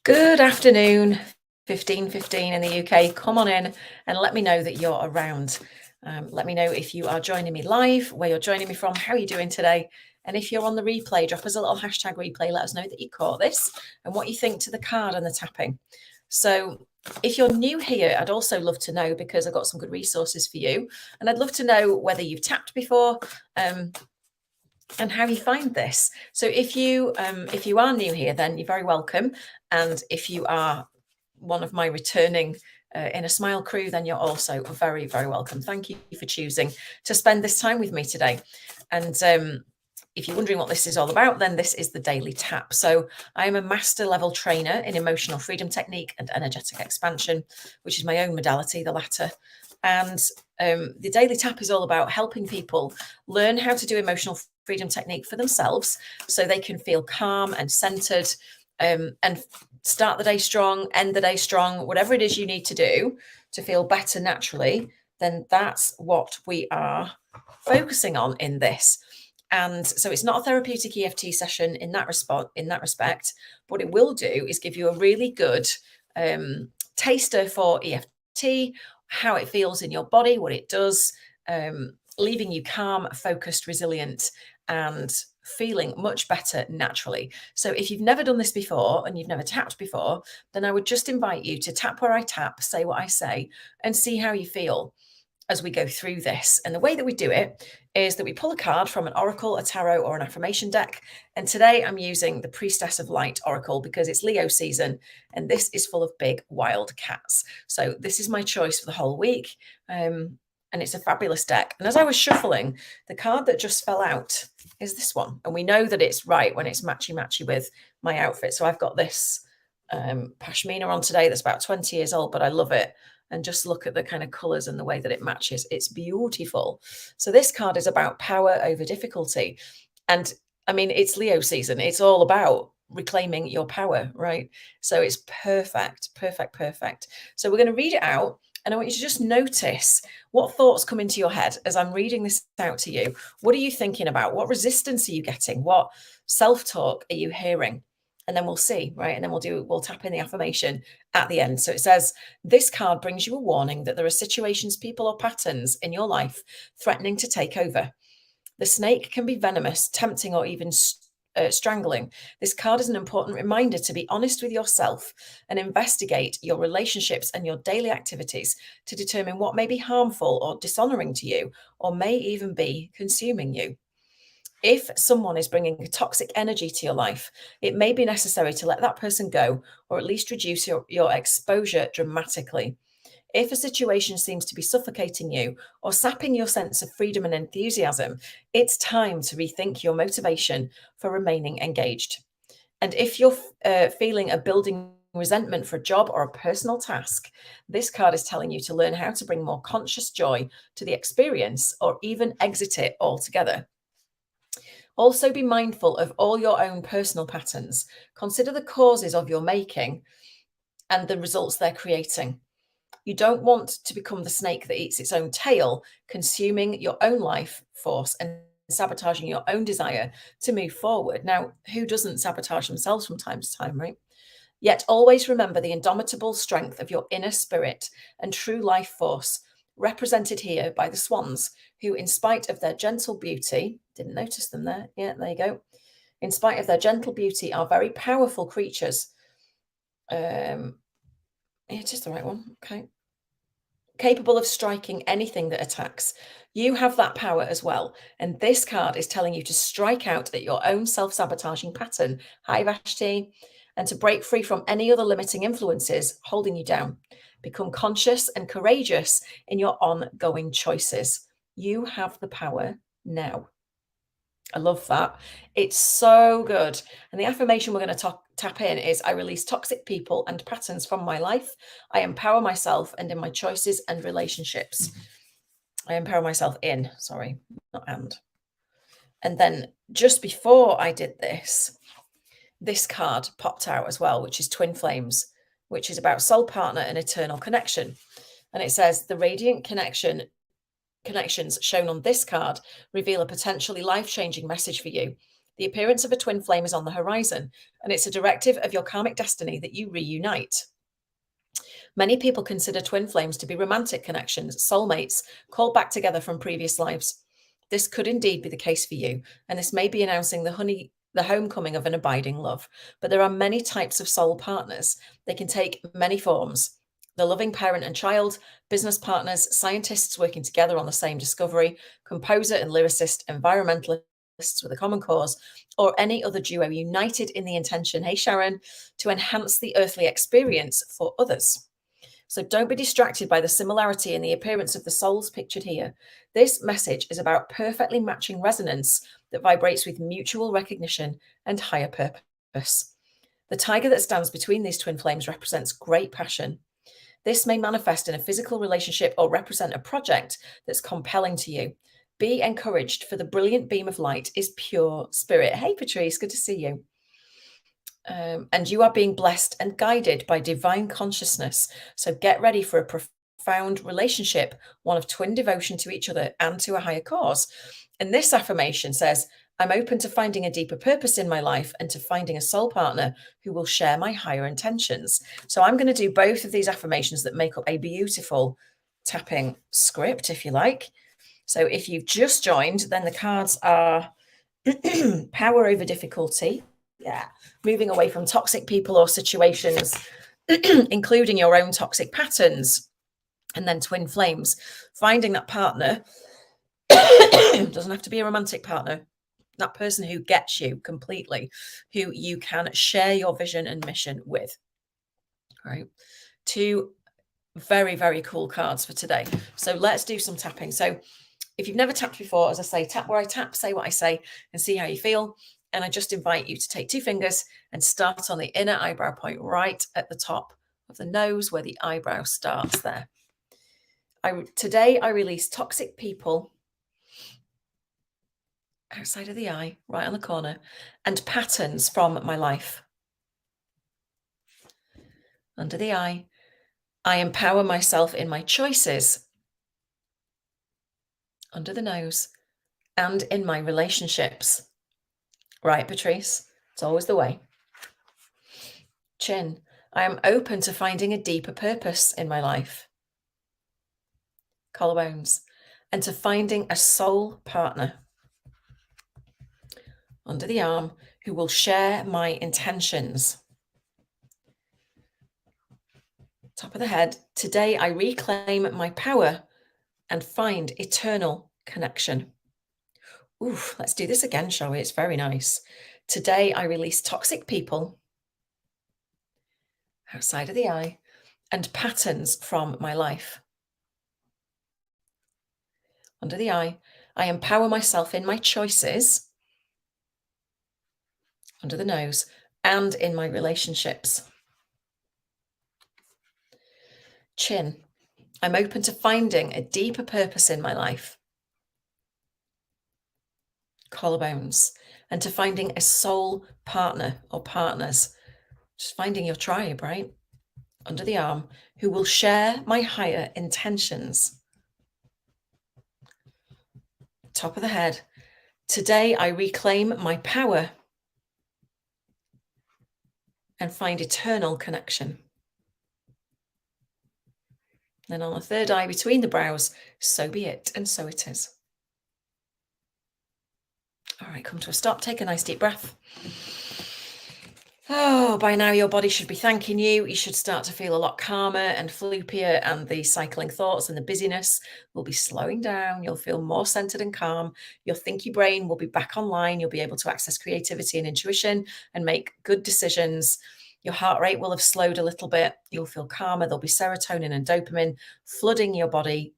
Good afternoon, 15:15 in the UK. Come on in and let me know that you're around. Let me know if you are joining me live, where you're joining me from, how are you doing today? And if you're on the replay, drop us a little hashtag replay. Let us know that you caught this and what you think to the card and the tapping. So if you're new here, I'd also love to know, because I've got some good resources for you. And I'd love to know whether you've tapped before, and how you find this. So if you are new here, then you're very welcome. And if you are one of my returning Inner Smile crew, then you're also very, very welcome. Thank you for choosing to spend this time with me today. And if you're wondering what this is all about, then this is the Daily Tap. So I am a master level trainer in emotional freedom technique and energetic expansion, which is my own modality, the latter. And the Daily Tap is all about helping people learn how to do emotional freedom technique for themselves so they can feel calm and centered, and start the day strong, end the day strong, whatever it is you need to do to feel better naturally. Then that's what we are focusing on in this. And so it's not a therapeutic EFT session in that respect. What it will do is give you a really good taster for EFT, how it feels in your body, what it does, leaving you calm, focused, resilient, and feeling much better naturally. So if you've never done this before and you've never tapped before, then I would just invite you to tap where I tap, say what I say, and see how you feel as we go through this. And the way that we do it is that we pull a card from an oracle, a tarot, or an affirmation deck. And today I'm using the Priestess of Light Oracle because it's Leo season and this is full of big wild cats. So this is my choice for the whole week. And it's a fabulous deck. And as I was shuffling, the card that just fell out is this one. And we know that it's right when it's matchy with my outfit. So I've got this pashmina on today that's about 20 years old, but I love it. And just look at the kind of colors and the way that it matches. It's beautiful. So this card is about power over difficulty. And I mean, it's Leo season. It's all about reclaiming your power, right? So it's perfect. So we're going to read it out. And I want you to just notice what thoughts come into your head as I'm reading this out to you. What are you thinking about? What resistance are you getting? What self-talk are you hearing? And then we'll see, right? And then we'll tap in the affirmation at the end. So it says, this card brings you a warning that there are situations, people, or patterns in your life threatening to take over. The snake can be venomous, tempting, or even strangling. This card is an important reminder to be honest with yourself and investigate your relationships and your daily activities to determine what may be harmful or dishonoring to you, or may even be consuming you. If someone is bringing a toxic energy to your life, it may be necessary to let that person go or at least reduce your exposure dramatically. If a situation seems to be suffocating you or sapping your sense of freedom and enthusiasm, it's time to rethink your motivation for remaining engaged. And if you're feeling a building resentment for a job or a personal task, this card is telling you to learn how to bring more conscious joy to the experience or even exit it altogether. Also, be mindful of all your own personal patterns. Consider the causes of your making and the results they're creating. You don't want to become the snake that eats its own tail, consuming your own life force and sabotaging your own desire to move forward. Now, who doesn't sabotage themselves from time to time, right? Yet always remember the indomitable strength of your inner spirit and true life force, represented here by the swans, who, in spite of their gentle beauty, didn't notice them there. Yeah, there you go. In spite of their gentle beauty, are very powerful creatures. Yeah, just the right one. Okay. Capable of striking anything that attacks. You have that power as well. And this card is telling you to strike out at your own self-sabotaging pattern. Hi, Vashti. And to break free from any other limiting influences holding you down. Become conscious and courageous in your ongoing choices. You have the power now. I love that. It's so good. And the affirmation we're going to tap in is, I release toxic people and patterns from my life. I empower myself and in my choices and relationships. I empower myself in, sorry, not and. And then just before I did this card popped out as well, which is Twin Flames, which is about soul partner and eternal connection. And it says, the radiant connections shown on this card reveal a potentially life-changing message for you. The appearance of a twin flame is on the horizon, and it's a directive of your karmic destiny that you reunite. Many people consider twin flames to be romantic connections, soulmates, called back together from previous lives. This could indeed be the case for you, and this may be announcing the homecoming of an abiding love. But there are many types of soul partners. They can take many forms. The loving parent and child, business partners, scientists working together on the same discovery, composer and lyricist, environmentalists with a common cause, or any other duo united in the intention, hey Sharon, to enhance the earthly experience for others. So don't be distracted by the similarity in the appearance of the souls pictured here. This message is about perfectly matching resonance that vibrates with mutual recognition and higher purpose. The tiger that stands between these twin flames represents great passion. This may manifest in a physical relationship or represent a project that's compelling to you. Be encouraged, for the brilliant beam of light is pure spirit. Hey, Patrice, good to see you. And you are being blessed and guided by divine consciousness. So get ready for a profound relationship, one of twin devotion to each other and to a higher cause. And this affirmation says, I'm open to finding a deeper purpose in my life and to finding a soul partner who will share my higher intentions. So I'm going to do both of these affirmations that make up a beautiful tapping script, if you like. So if you've just joined, then the cards are power over difficulty. Yeah, moving away from toxic people or situations, including your own toxic patterns. And then twin flames, finding that partner. Doesn't have to be a romantic partner. That person who gets you completely, who you can share your vision and mission with. All right. Two very, very cool cards for today. So let's do some tapping. So if you've never tapped before, as I say, tap where I tap, say what I say, and see how you feel. And I just invite you to take 2 fingers and start on the inner eyebrow point right at the top of the nose where the eyebrow starts there. Today I release toxic people outside of the eye, right on the corner, and patterns from my life. Under the eye, I empower myself in my choices. Under the nose, and in my relationships. Right, Patrice? It's always the way. Chin, I am open to finding a deeper purpose in my life. Collarbones, and to finding a soul partner. Under the arm, who will share my intentions. Top of the head, today I reclaim my power and find eternal connection. Ooh, let's do this again, shall we? It's very nice. Today I release toxic people outside of the eye and patterns from my life. Under the eye, I empower myself in my choices. Under the nose, and in my relationships. Chin, I'm open to finding a deeper purpose in my life. Collarbones, and to finding a soul partner or partners. Just finding your tribe, right? Under the arm, who will share my higher intentions. Top of the head, today I reclaim my power and find eternal connection. Then on the third eye between the brows, so be it, and so it is. All right, come to a stop. Take a nice deep breath. Oh, by now your body should be thanking you. You should start to feel a lot calmer and floopier, and the cycling thoughts and the busyness will be slowing down. You'll feel more centered and calm. Your thinky brain will be back online. You'll be able to access creativity and intuition and make good decisions. Your heart rate will have slowed a little bit. You'll feel calmer. There'll be serotonin and dopamine flooding your body.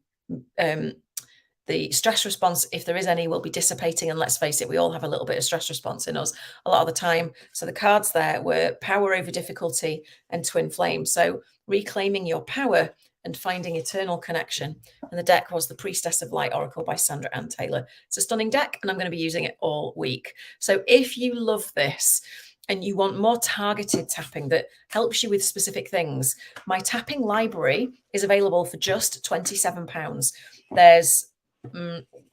The stress response, if there is any, will be dissipating. And let's face it, we all have a little bit of stress response in us a lot of the time. So the cards there were power over difficulty and twin flame. So reclaiming your power and finding eternal connection. And the deck was the Priestess of Light Oracle by Sandra Ann Taylor. It's a stunning deck, and I'm going to be using it all week. So if you love this and you want more targeted tapping that helps you with specific things, my tapping library is available for just £27. There's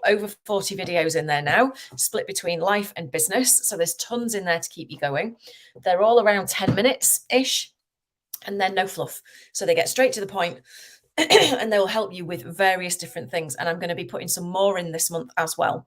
over 40 videos in there now, split between life and business. So there's tons in there to keep you going. They're all around 10 minutes-ish, and then no fluff. So they get straight to the point and they will help you with various different things. And I'm going to be putting some more in this month as well,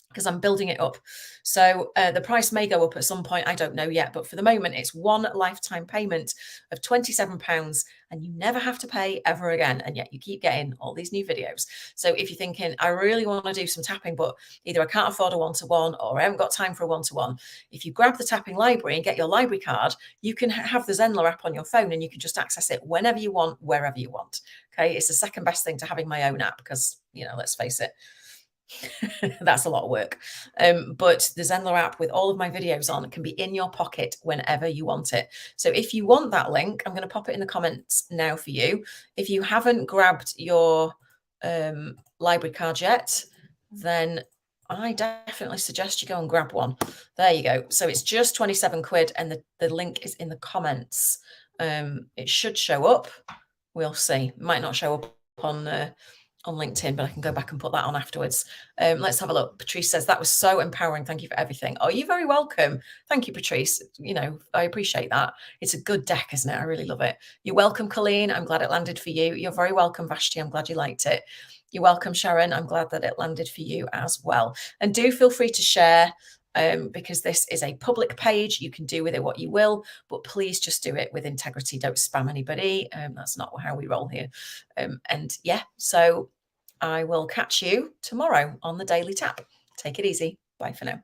because I'm building it up. So the price may go up at some point. I don't know yet. But for the moment, it's one lifetime payment of £27 and you never have to pay ever again. And yet you keep getting all these new videos. So if you're thinking, I really want to do some tapping, but either I can't afford a one-to-one or I haven't got time for a one-to-one, if you grab the tapping library and get your library card, you can have the Zenler app on your phone and you can just access it whenever you want, wherever you want. Okay. It's the second best thing to having my own app because, you know, let's face it, that's a lot of work. But the Zenler app with all of my videos on can be in your pocket whenever you want it. So if you want that link, I'm going to pop it in the comments now for you. If you haven't grabbed your library card yet, then I definitely suggest you go and grab one. There you go. So it's just 27 quid and the link is in the comments. It should show up. We'll see. It might not show up on LinkedIn, but I can go back and put that on afterwards. Let's have a look. Patrice says, that was so empowering. Thank you for everything. Oh, you're very welcome. Thank you, Patrice. You know, I appreciate that. It's a good deck, isn't it? I really love it. You're welcome, Colleen. I'm glad it landed for you. You're very welcome, Vashti. I'm glad you liked it. You're welcome, Sharon. I'm glad that it landed for you as well. And do feel free to share, because this is a public page. You can do with it what you will, but please just do it with integrity. Don't spam anybody. That's not how we roll here. And yeah, so I will catch you tomorrow on the Daily Tap. Take it easy. Bye for now.